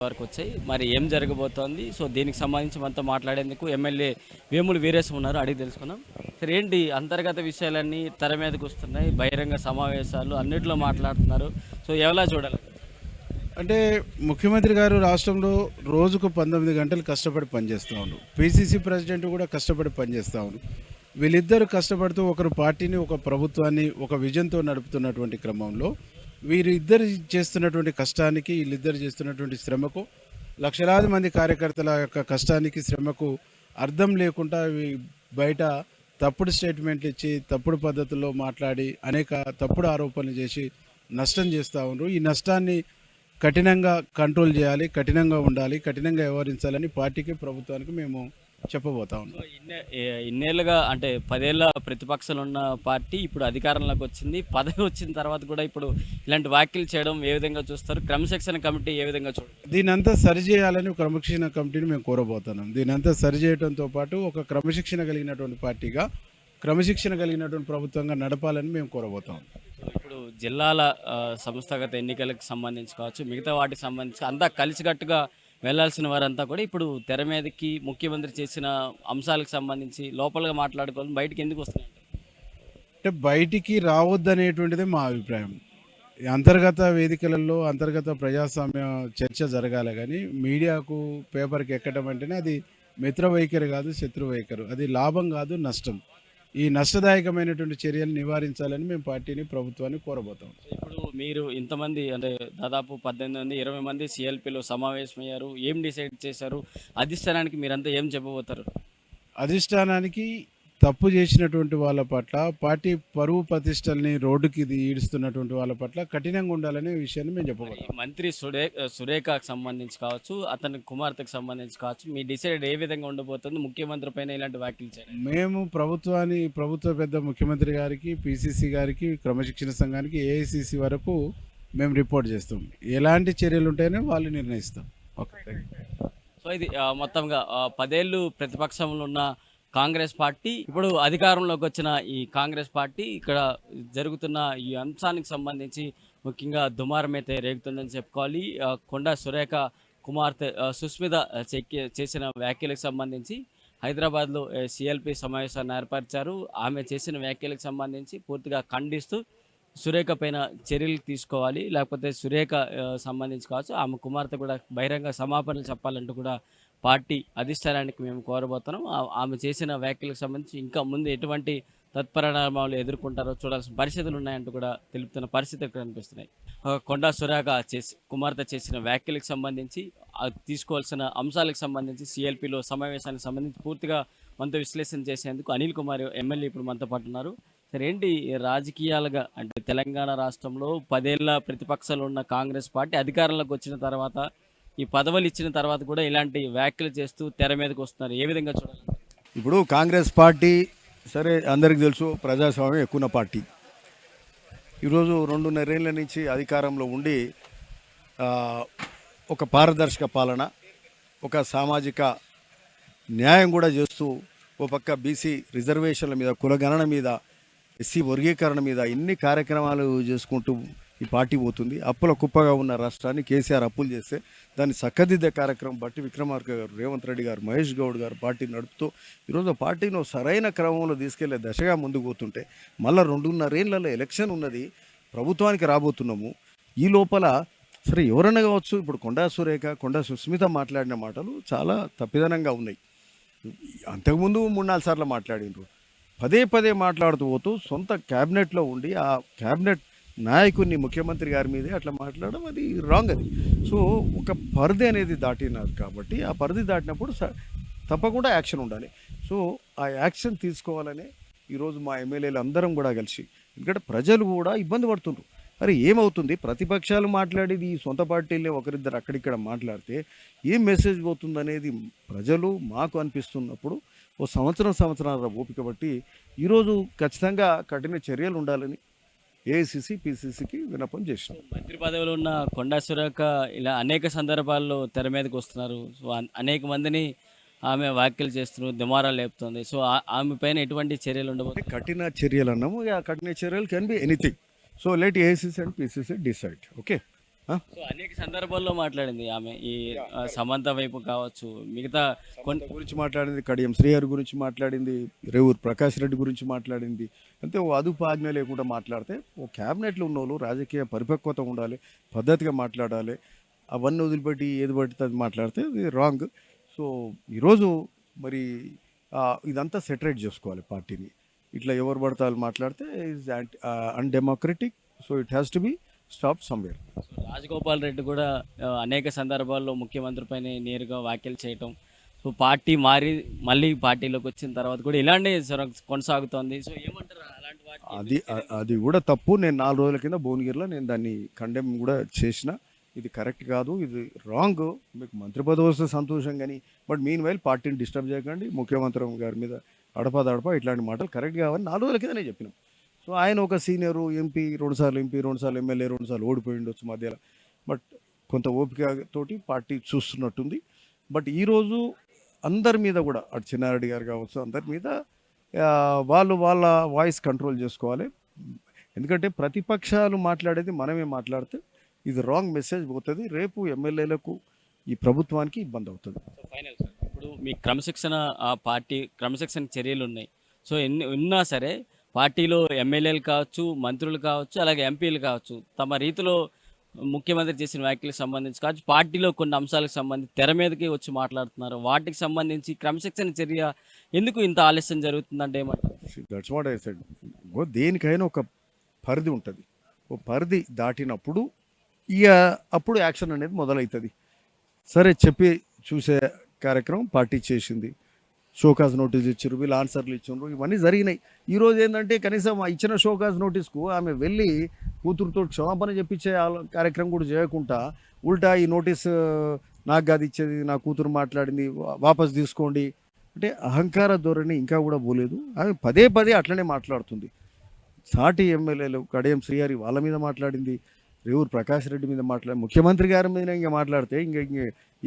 వరకు వచ్చాయి. మరి ఏం జరగబోతోంది? సో, దీనికి సంబంధించి మనతో మాట్లాడేందుకు ఎమ్మెల్యే వేముల వీరేశం ఉన్నారు. అడిగి తెలుసుకుందాం. సరే ఏంటి అంతర్గత విషయాలన్నీ తెర మీదకొస్తున్నాయి. బహిరంగ సమావేశాలు అన్నిట్లో మాట్లాడుతున్నారు. సో, ఎలా చూడాలి? అంటే ముఖ్యమంత్రి గారు రాష్ట్రంలో రోజుకు 19 గంటలు కష్టపడి పనిచేస్తూ ఉన్నారు. పిసిసి ప్రెసిడెంట్ కూడా కష్టపడి పనిచేస్తూ ఉన్నారు. వీళ్ళిద్దరూ కష్టపడుతూ ఒకరు పార్టీని, ఒక ప్రభుత్వాన్ని ఒక విజన్తో నడుపుతున్నటువంటి క్రమంలో వీరిద్దరు చేస్తున్నటువంటి కష్టానికి, వీళ్ళిద్దరు చేస్తున్నటువంటి శ్రమకు, లక్షలాది మంది కార్యకర్తల యొక్క కష్టానికి, శ్రమకు అర్థం లేకుండా బయట తప్పుడు స్టేట్మెంట్లు ఇచ్చి, తప్పుడు పద్ధతుల్లో మాట్లాడి, అనేక తప్పుడు ఆరోపణలు చేసి నష్టం చేస్తూ ఉన్నారు. ఈ నష్టాన్ని కఠినంగా కంట్రోల్ చేయాలి, కఠినంగా ఉండాలి, కఠినంగా వ్యవహరించాలని పార్టీకి, ప్రభుత్వానికి మేము చెప్పబోతా ఉన్నాం. సో, ఇన్నేళ్లుగా అంటే 10 ఏళ్ల ప్రతిపక్షాలు ఉన్న పార్టీ ఇప్పుడు అధికారంలోకి వచ్చింది. పదవి వచ్చిన తర్వాత కూడా ఇప్పుడు ఇలాంటి వ్యాఖ్యలు చేయడం ఏ విధంగా చూస్తారు? క్రమశిక్షణ కమిటీ ఏ విధంగా చూడాలి? దీనంతా సరిచేయాలని క్రమశిక్షణ కమిటీని మేము కోరబోతున్నాం. దీనంతా సరిచేయడంతో పాటు ఒక క్రమశిక్షణ కలిగినటువంటి పార్టీగా, క్రమశిక్షణ కలిగినటువంటి ప్రభుత్వంగా నడపాలని మేము కోరబోతాం. ఇప్పుడు జిల్లాల సంస్థాగత ఎన్నికలకు సంబంధించి కావచ్చు, మిగతా వాటికి సంబంధించి అంతా కలిసికట్టుగా వెళ్లాల్సిన వారంతా కూడా ఇప్పుడు తెర మీదకి ముఖ్యమంత్రి చేసిన అంశాలకు సంబంధించి లోపలగా మాట్లాడుకోవాలి, బయటికి ఎందుకు వస్తున్నాయంట? అంటే బయటికి రావద్దనేటువంటిదే మా అభిప్రాయం. ఈ అంతర్గత వేదికలలో అంతర్గత ప్రజాస్వామ్య చర్చ జరగాలి కానీ మీడియాకు, పేపర్కి ఎక్కడం అంటేనే అది మిత్ర వైఖరి కాదు, శత్రు వైఖరి. అది లాభం కాదు, నష్టం. ఈ నష్టదాయకమైనటువంటి చర్యలు నివారించాలని మేము పార్టీని, ప్రభుత్వాన్ని కోరబోతాం. ఇప్పుడు మీరు ఇంతమంది అంటే దాదాపు 18 మంది 20 మంది సిఎల్పిలో సమావేశమయ్యారు. ఏం డిసైడ్ చేశారు? అధిష్టానానికి మీరంతా ఏం చెప్పబోతారు? అధిష్టానానికి తప్పు చేసినటువంటి వాళ్ళ పట్ల, పార్టీ పరువు ప్రతిష్టల్ని రోడ్డుకి ఈడుస్తున్నటువంటి వాళ్ళ పట్ల కఠినంగా ఉండాలనే విషయాన్ని మేము మరి చెప్పబోతాం. మంత్రి సురేఖకు సంబంధించి కావచ్చు, అతని కుమార్తెకు సంబంధించి కావచ్చు, మీ డిసైడ్ ఏ విధంగా ఉండబోతుంది? ముఖ్యమంత్రి పైన ఇలాంటి వ్యాఖ్యలు చేయాలి. మేము ప్రభుత్వ పెద్ద ముఖ్యమంత్రి గారికి, పిసిసి గారికి, క్రమశిక్షణ సంఘానికి, ఏఐసిసి వరకు మేము రిపోర్ట్ చేస్తాం. ఎలాంటి చర్యలు ఉంటాయని వాళ్ళు నిర్ణయిస్తాం. ఓకే. సో, ఇది మొత్తంగా 10 ఏళ్ళు ప్రతిపక్షంలో ఉన్న కాంగ్రెస్ పార్టీ ఇప్పుడు అధికారంలోకి వచ్చిన ఈ కాంగ్రెస్ పార్టీ ఇక్కడ జరుగుతున్న ఈ అంశానికి సంబంధించి ముఖ్యంగా దుమారమైతే రేగుతుందని చెప్పుకోవాలి. కొండా సురేఖ కుమార్తె సుస్మిత చేసిన వ్యాఖ్యలకు సంబంధించి హైదరాబాద్లో సిఎల్పి సమావేశాన్ని ఏర్పరిచారు. ఆమె చేసిన వ్యాఖ్యలకు సంబంధించి పూర్తిగా ఖండిస్తూ సురేఖ పైన చర్యలు తీసుకోవాలి, లేకపోతే సురేఖ సంబంధించి కావచ్చు, ఆమె కుమార్తె కూడా బహిరంగ క్షమాపణలు చెప్పాలంటూ కూడా పార్టీ అధిష్టానానికి మేము కోరబోతున్నాం. ఆమె చేసిన వ్యాఖ్యలకు సంబంధించి ఇంకా ముందు ఎటువంటి తత్పరిణామాలు ఎదుర్కొంటారో చూడాల్సిన పరిస్థితులు ఉన్నాయంటూ కూడా తెలుపుతున్న పరిస్థితులు కనిపిస్తున్నాయి. కొండా సురేఖ కుమార్తె చేసిన వ్యాఖ్యలకు సంబంధించి తీసుకోవాల్సిన అంశాలకు సంబంధించి సిఎల్పిలో సమావేశానికి సంబంధించి పూర్తిగా మనతో విశ్లేషణ చేసేందుకు అనిల్ కుమార్ ఎమ్మెల్యే ఇప్పుడు మనతో పాటు ఉన్నారు. సరే ఏంటి రాజకీయాలుగా అంటే తెలంగాణ రాష్ట్రంలో 10 ఏళ్ల ప్రతిపక్షాలు ఉన్న కాంగ్రెస్ పార్టీ అధికారంలోకి వచ్చిన తర్వాత ఈ పదవులు ఇచ్చిన తర్వాత కూడా ఇలాంటి వ్యాఖ్యలు చేస్తూ తెర మీదకి వస్తున్నారు. ఏ విధంగా చూడాలి? ఇప్పుడు కాంగ్రెస్ పార్టీ సరే అందరికీ తెలుసు ప్రజాస్వామ్యం ఎక్కువ పార్టీ. ఈరోజు 2.5 ఏళ్ల నుంచి అధికారంలో ఉండి ఒక పారదర్శక పాలన, ఒక సామాజిక న్యాయం కూడా చేస్తూ ఓ పక్క బీసీ రిజర్వేషన్ల మీద, కులగణన మీద, ఎస్సీ వర్గీకరణ మీద ఇన్ని కార్యక్రమాలు చేసుకుంటూ ఈ పార్టీ పోతుంది. అప్పుల కుప్పగా ఉన్న రాష్ట్రాన్ని కేసీఆర్ అప్పులు చేస్తే దాన్ని చక్కదిద్దే కార్యక్రమం బట్టి విక్రమార్క గారు, రేవంత్ రెడ్డి గారు, మహేష్ గౌడ్ గారు పార్టీ నడుపుతూ ఈరోజు పార్టీని సరైన క్రమంలో తీసుకెళ్లే దశగా ముందుకు పోతుంటే మళ్ళీ 2.5 ఏళ్లలో ఎలక్షన్ ఉన్నది, ప్రభుత్వానికి రాబోతున్నాము. ఈ లోపల సరే ఎవరన్నా కావచ్చు, ఇప్పుడు కొండా సురేఖ, కొండా సుస్మిత మాట్లాడిన మాటలు చాలా తప్పిదనంగా ఉన్నాయి. అంతకుముందు 3-4 సార్లు మాట్లాడినారు. పదే మాట్లాడుతూ పోతూ సొంత క్యాబినెట్లో ఉండి ఆ క్యాబినెట్ నాయకుడిని, ముఖ్యమంత్రి గారి మీదే అట్లా మాట్లాడడం అది రాంగ్. అది సో ఒక పరిధి అనేది దాటినారు కాబట్టి ఆ పరిధి దాటినప్పుడు తప్పకుండా యాక్షన్ ఉండాలి. సో ఆ యాక్షన్ తీసుకోవాలనే ఈరోజు మా ఎమ్మెల్యేలు అందరం కూడా కలిసి, ఎందుకంటే ప్రజలు కూడా ఇబ్బంది పడుతుండ్రు. మరి ఏమవుతుంది, ప్రతిపక్షాలు మాట్లాడేది ఈ సొంత పార్టీలే ఒకరిద్దరు అక్కడిక్కడ మాట్లాడితే ఏం మెసేజ్ పోతుంది అనేది ప్రజలు మాకు అనిపిస్తున్నప్పుడు ఓ సంవత్సరాల ఓపిక బట్టి ఈరోజు ఖచ్చితంగా కఠిన చర్యలు ఉండాలని ఏఐసిసి, పిసిసికి విన్నపం చేసినాం. మంత్రి పదవిలో ఉన్న కొండా సురేఖ ఇలా అనేక సందర్భాల్లో తెర మీదకి వస్తున్నారు. సో, అనేక మందిని ఆమె వ్యాఖ్యలు చేస్తున్నారు, దుమారాలు లేపుతుంది. సో, ఆమె పైన ఎటువంటి చర్యలు ఉండబోతున్నాయి? కఠిన చర్యలు అన్నాము. కఠిన చర్యలు can be anything. So let AICC and PCC decide. Okay. So అనేక సందర్భాల్లో మాట్లాడింది ఆమె ఈ సమంత వైపు కావచ్చు, మిగతా కొంత గురించి మాట్లాడింది, కడియం శ్రీహరి గురించి మాట్లాడింది, రేవూరు ప్రకాష్ రెడ్డి గురించి మాట్లాడింది. అంతే ఓ అదుపు ఆజ్ఞ లేకుండా మాట్లాడితే ఓ క్యాబినెట్లో ఉన్న వాళ్ళు రాజకీయ పరిపక్వత ఉండాలి, పద్ధతిగా మాట్లాడాలి. అవన్నీ వదిలిపెట్టి ఏది పడితే అది మాట్లాడితే ఇది రాంగ్. సో ఈరోజు మరి ఇదంతా సెటరేట్ చేసుకోవాలి పార్టీని. ఇట్లా ఎవరు పడితే వాళ్ళు మాట్లాడితే is undemocratic. So it has to be stop somewhere. Rajagopal Reddy కూడా అనేక సందర్భాల్లో ముఖ్యమంత్రి పైన నేరుగా వ్యాఖ్యలు చేయటం, సో పార్టీ మారి మళ్ళీ పార్టీలోకి వచ్చిన తర్వాత కూడా ఇలాంటి కొనసాగుతోంది. సో ఏమంటారు అలాంటి అది కూడా తప్పు. నేను 4 రోజుల కింద భువనగిరిలో నేను దాన్ని కండెమ్ కూడా చేసిన. ఇది కరెక్ట్ కాదు, ఇది రాంగ్. మీకు మంత్రి పదవి వస్తే సంతోషం కానీ బట్ మీన్ వైల్ పార్టీని డిస్టర్బ్ చేయకండి. ముఖ్యమంత్రి గారి మీద అడపదడప ఇట్లాంటి మాటలు కరెక్ట్ కావని 4 రోజుల కింద నేను చెప్పినాం. సో ఆయన ఒక సీనియరు ఎంపీ, 2 సార్లు ఎంపీ, 2 సార్లు ఎమ్మెల్యే, 2 సార్లు ఓడిపోయి ఉండొచ్చు మధ్యలో. బట్ కొంత ఓపికతోటి పార్టీ చూస్తున్నట్టుంది. బట్ ఈరోజు అందరి మీద కూడా అటు చిన్నారెడ్డి గారు కావచ్చు, అందరి మీద వాళ్ళ వాయిస్ కంట్రోల్ చేసుకోవాలి. ఎందుకంటే ప్రతిపక్షాలు మాట్లాడేది మనమే మాట్లాడితే ఇది రాంగ్ మెసేజ్ పోతుంది. రేపు ఎమ్మెల్యేలకు ఈ ప్రభుత్వానికి ఇబ్బంది అవుతుంది. ఫైనల్ సార్, ఇప్పుడు మీ క్రమశిక్షణ పార్టీ క్రమశిక్షణ చర్యలు ఉన్నాయి. సో ఎన్ని ఉన్నా సరే పార్టీలో ఎమ్మెల్యేలు కావచ్చు, మంత్రులు కావచ్చు, అలాగే ఎంపీలు కావచ్చు, తమ రీతిలో ముఖ్యమంత్రి చేసిన వ్యాఖ్యలకు సంబంధించి కావచ్చు, పార్టీలో కొన్ని అంశాలకు సంబంధించి తెర మీదకి వచ్చి మాట్లాడుతున్నారు. వాటికి సంబంధించి క్రమశిక్షణ చర్య ఎందుకు ఇంత ఆలస్యం జరుగుతుందంటే ఏమంటారు? That's what I said. దేనికైనా ఒక పరిధి ఉంటుంది. ఓ పరిధి దాటినప్పుడు ఇక అప్పుడు యాక్షన్ అనేది మొదలవుతుంది. సరే చెప్పి చూసే కార్యక్రమం పార్టీ చేసింది. షోకాజ్ నోటీస్ ఇచ్చారు, వీళ్ళు ఆన్సర్లు ఇచ్చారు, ఇవన్నీ జరిగినాయి. ఈరోజు ఏంటంటే కనీసం ఇచ్చిన షోకాజ్ నోటీస్కు ఆమె వెళ్ళి కూతురుతో క్షమాపణ చెప్పించే కార్యక్రమం కూడా చేయకుండా ఉల్టా ఈ నోటీస్ నాకు కాదు ఇచ్చేది, నా కూతురు మాట్లాడింది, వాపస్ తీసుకోండి అంటే అహంకార ధోరణి ఇంకా కూడా పోలేదు. ఆమె పదే పదే అట్లనే మాట్లాడుతుంది. సాటి ఎమ్మెల్యేలు కడియం శ్రీహరి వాళ్ళ మీద మాట్లాడింది, రేవూరు ప్రకాష్ రెడ్డి మీద ముఖ్యమంత్రి గారి మీద ఇంకా మాట్లాడితే ఇంక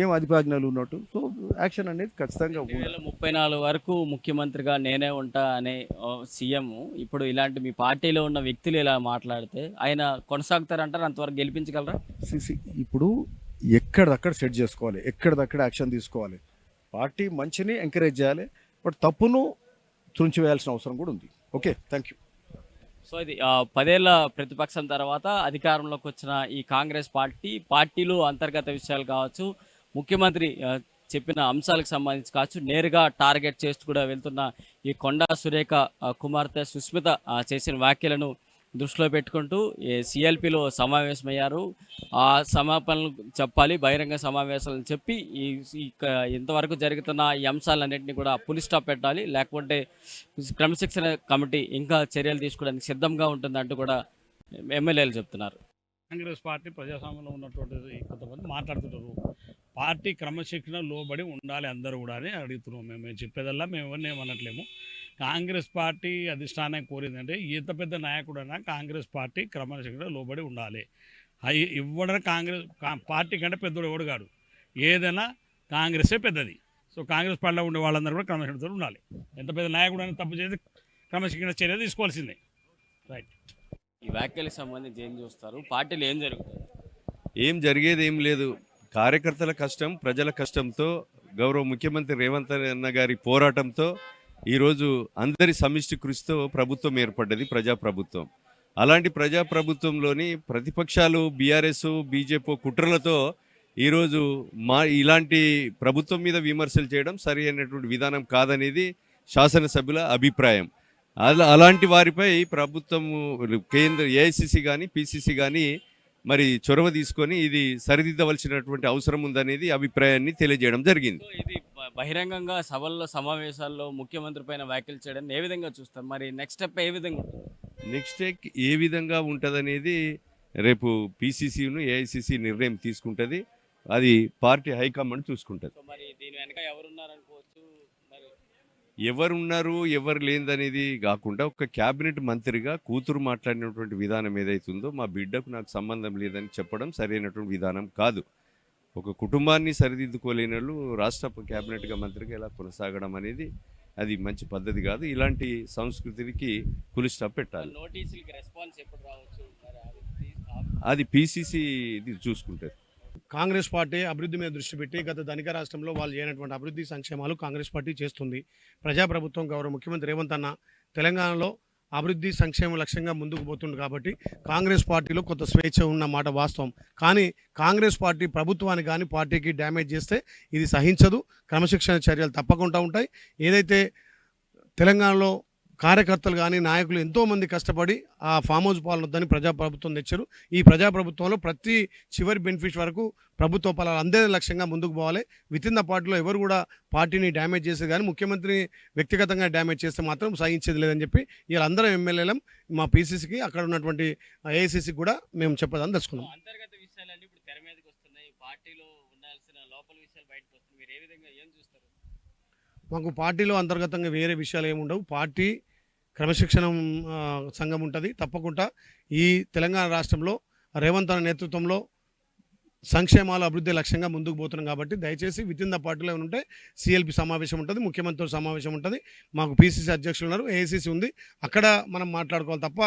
ఏం అధిపాజ్ఞలు ఉన్నట్టు. సో యాక్షన్ అనేది ఖచ్చితంగా 2034 వరకు ముఖ్యమంత్రిగా నేనే ఉంటా అనే సీఎం ఇప్పుడు ఇలాంటి మీ పార్టీలో ఉన్న వ్యక్తులు ఇలా మాట్లాడితే ఆయన కొనసాగుతారంటారు? అంతవరకు గెలిపించగలరా? ఇప్పుడు ఎక్కడిదక్కడ సెట్ చేసుకోవాలి, ఎక్కడిదక్కడ యాక్షన్ తీసుకోవాలి. పార్టీ మంచిని ఎంకరేజ్ చేయాలి, బట్ తప్పును తుంచివేయాల్సిన అవసరం కూడా ఉంది. Okay, thank you. సో ఇది 10 ఏళ్ల ప్రతిపక్షం తర్వాత అధికారంలోకి వచ్చిన ఈ కాంగ్రెస్ పార్టీలో అంతర్గత విషయాలు కావచ్చు, ముఖ్యమంత్రి చెప్పిన అంశాలకు సంబంధించి కావచ్చు, నేరుగా టార్గెట్ చేస్తూ కూడా వెళ్తున్న ఈ కొండా సురేఖ కుమార్తె సుస్మిత చేసిన వ్యాఖ్యలను దృష్టిలో పెట్టుకుంటూ సిఎల్పిలో సమావేశమయ్యారు. ఆ సమాపనలు చెప్పాలి, బహిరంగ సమావేశాలను చెప్పి ఇంతవరకు జరుగుతున్న ఈ అంశాలన్నింటినీ కూడా పులి స్టాప్ పెట్టాలి, లేకపోతే క్రమశిక్షణ కమిటీ ఇంకా చర్యలు తీసుకోవడానికి సిద్ధంగా ఉంటుందంటూ కూడా ఎమ్మెల్యేలు చెప్తున్నారు. కాంగ్రెస్ పార్టీ ప్రజాస్వామ్యంలో ఉన్నటువంటి కొంతమంది మాట్లాడుతుంటారు. పార్టీ క్రమశిక్షణ లోబడి ఉండాలి అందరూ కూడా అని అడుగుతున్నాం. మేము చెప్పేదల్లా మేము ఎవరిని ఏమనట్లేము. కాంగ్రెస్ పార్టీ అధిష్టానం కోరిందంటే ఎంత పెద్ద నాయకుడైనా కాంగ్రెస్ పార్టీ క్రమశిక్షణ లోబడి ఉండాలి. అవి ఇవ్వడానికి కాంగ్రెస్ పార్టీ కంటే పెద్దోడు ఎవడు కాడు. ఏదైనా కాంగ్రెసే పెద్దది. సో కాంగ్రెస్ పార్టీలో ఉండే వాళ్ళందరూ కూడా క్రమశిక్షణతో ఉండాలి. ఎంత పెద్ద నాయకుడైనా తప్పు చేసి క్రమశిక్షణ చర్య తీసుకోవాల్సిందే. రైట్. ఈ వ్యాఖ్యలకు సంబంధించి ఏం చూస్తారు? పార్టీలో ఏం జరుగుతుంది? ఏం జరిగేది ఏం లేదు. కార్యకర్తల కష్టం, ప్రజల కష్టంతో, గౌరవ ముఖ్యమంత్రి రేవంత్ అన్న గారి పోరాటంతో ఈరోజు అందరి సమిష్టి కృషితో ప్రభుత్వం ఏర్పడ్డది, ప్రజాప్రభుత్వం. అలాంటి ప్రజాప్రభుత్వంలోని ప్రతిపక్షాలు బీఆర్ఎస్, బీజేపీ కుట్రలతో ఈరోజు ఇలాంటి ప్రభుత్వం మీద విమర్శలు చేయడం సరి అయినటువంటి విధానం కాదనేది శాసనసభ్యుల అభిప్రాయం. అలాంటి వారిపై ప్రభుత్వం కేంద్ర ఏఐసిసి కానీ పిసిసి కానీ మరి చొరవ తీసుకొని ఇది సరిదిద్దవలసినటువంటి అవసరం ఉందనేది అభిప్రాయాన్ని తెలియజేయడం జరిగింది. ఇది బహిరంగంగా సభల్లో సమావేశాల్లో ముఖ్యమంత్రి పైన వ్యాఖ్యలు చేయడం ఏ విధంగా చూస్తారు? మరి నెక్స్ట్ స్టెప్ ఏ విధంగా ఉంటుంది? నెక్స్ట్ స్టెప్ ఏ విధంగా ఉంటుందనేది రేపు పిసిసిను ఏఐసిసి నిర్ణయం తీసుకుంటుంది. అది పార్టీ హైకమాండ్ చూసుకుంటుంది. మరి దీని వెనక ఎవరున్నారనుకోవచ్చు? మరి ఎవరున్నారు ఎవరు లేదనేది కాకుండా ఒక క్యాబినెట్ మంత్రిగా కూతురు మాట్లాడినటువంటి విధానం ఏదైతుందో మా బిడ్డకు నాకు సంబంధం లేదని చెప్పడం సరైనటువంటి విధానం కాదు. ఒక కుటుంబాన్ని సరిదిద్దుకోలేని వాళ్ళు రాష్ట్ర క్యాబినెట్గా మంత్రిగా ఎలా కొనసాగడం అనేది అది మంచి పద్ధతి కాదు. ఇలాంటి సంస్కృతికి పులి స్టాప్ పెట్టాలి. నోటీసులకి రెస్పాన్స్ ఎప్పుడు రావచ్చు? అది పిసిసి చూసుకుంటుంది. కాంగ్రెస్ పార్టీ అభివృద్ధి మీద దృష్టి పెట్టి గత ధనిక రాష్ట్రంలో వాళ్ళు చేయనటువంటి అభివృద్ధి సంక్షేమాలు కాంగ్రెస్ పార్టీ చేస్తుంది. ప్రజాప్రభుత్వం గౌరవ ముఖ్యమంత్రి రేవంత్ అన్న తెలంగాణలో అభివృద్ధి సంక్షేమ లక్ష్యంగా ముందుకు పోతుంది కాబట్టి కాంగ్రెస్ పార్టీలో కొంత స్వేచ్ఛ ఉన్న మాట వాస్తవం. కానీ కాంగ్రెస్ పార్టీ ప్రభుత్వానికి కానీ పార్టీకి డ్యామేజ్ చేస్తే ఇది సహించదు. క్రమశిక్షణ చర్యలు తప్పకుండా ఉంటాయి. ఏదైతే తెలంగాణలో కార్యకర్తలు కానీ నాయకులు ఎంతోమంది కష్టపడి ఆ ఫామ్ హౌస్ పాలన వద్దని ప్రజాప్రభుత్వం తెచ్చారు. ఈ ప్రజాప్రభుత్వంలో ప్రతి చివరి బెనిఫిట్ వరకు ప్రభుత్వ ఫలాలు అందే లక్ష్యంగా ముందుకు పోవాలి. విత్ ఇన్ ద పార్టీలో ఎవరు కూడా పార్టీని డ్యామేజ్ చేసేది కానీ ముఖ్యమంత్రిని వ్యక్తిగతంగా డ్యామేజ్ చేస్తే మాత్రం సహించేది లేదని చెప్పి వీళ్ళందరం ఎమ్మెల్యేలం మా పీసీసీకి అక్కడ ఉన్నటువంటి ఏఐసీసీకి కూడా మేము చెప్పదని తెలుసుకున్నాం. అంతర్గత విషయాలన్నీ ఇప్పుడు తెర మీదకి వస్తున్నాయి. పార్టీలో ఉండాల్సిన లోపల విషయాలు బయటకు వస్తున్నాయి. మీరు ఏ విధంగా ఏం చూస్తారు? మాకు పార్టీలో అంతర్గతంగా వేరే విషయాలు ఏమి ఉండవు. పార్టీ క్రమశిక్షణ సంఘం ఉంటుంది. తప్పకుండా ఈ తెలంగాణ రాష్ట్రంలో రేవంత్ అన్న నేతృత్వంలో సంక్షేమాలు అభివృద్ధి లక్ష్యంగా ముందుకు పోతున్నాం కాబట్టి దయచేసి విత్ ఇన్ ద పార్టీలో ఏమైనా ఉంటే సిఎల్పి సమావేశం ఉంటుంది, ముఖ్యమంత్రితో సమావేశం ఉంటుంది, మాకు పీసీసీ అధ్యక్షులు ఉన్నారు, ఏఐసీసీ ఉంది, అక్కడ మనం మాట్లాడుకోవాలి తప్ప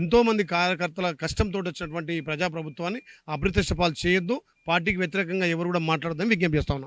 ఎంతోమంది కార్యకర్తల కష్టంతో వచ్చినటువంటి ఈ ప్రజాప్రభుత్వాన్ని అప్రతిష్ట పాలు చేయొద్దు. పార్టీకి వ్యతిరేకంగా ఎవరు కూడా మాట్లాడొద్దని విజ్ఞప్తి చేస్తా ఉన్నాం.